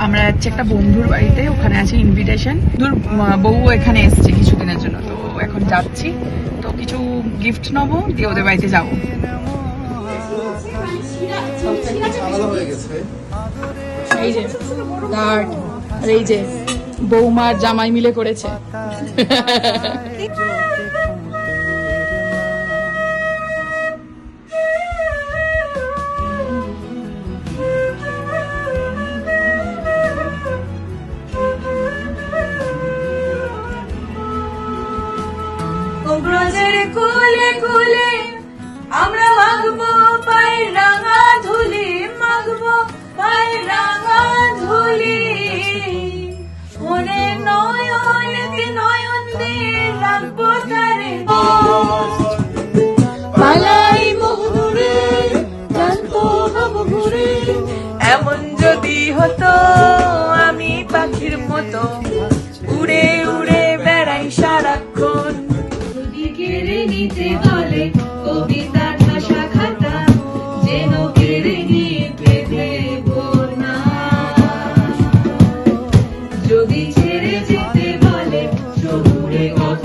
আমরা যাচ্ছি একটা বন্ধুর বাড়িতে, ওখানে আছে ইনভিটেশন। বন্ধুর বউ এখানে এসছে কিছুদিনের জন্য, তো এখন যাচ্ছি। তো কিছু গিফট নেবো, দিয়ে ওদের বাড়িতে যাবো। এই যে কার্ড, আর এই যে বৌমার জামাই মিলে করেছে। ব্রজের কোলে কোলে আমরা মাগবো পায়ের রাঙা ধুলি, মাগবো পায়ের রাঙা ধুলি। মনে নয়নকে নয়ন দিয়ে রাখবো তারে, পালাই মহুরে জানতো হব ঘুরে। এমন যদি হতো আমি পাখির মতো উড়ে উড়ে বেড়াই সারাক্ষণ। কেড়ে নিতে গলে কবিতা ঠাসা খাতা, যেন কেড়ে নিতে দেব না। যদি ছেড়ে যেতে বলে শহুরে কত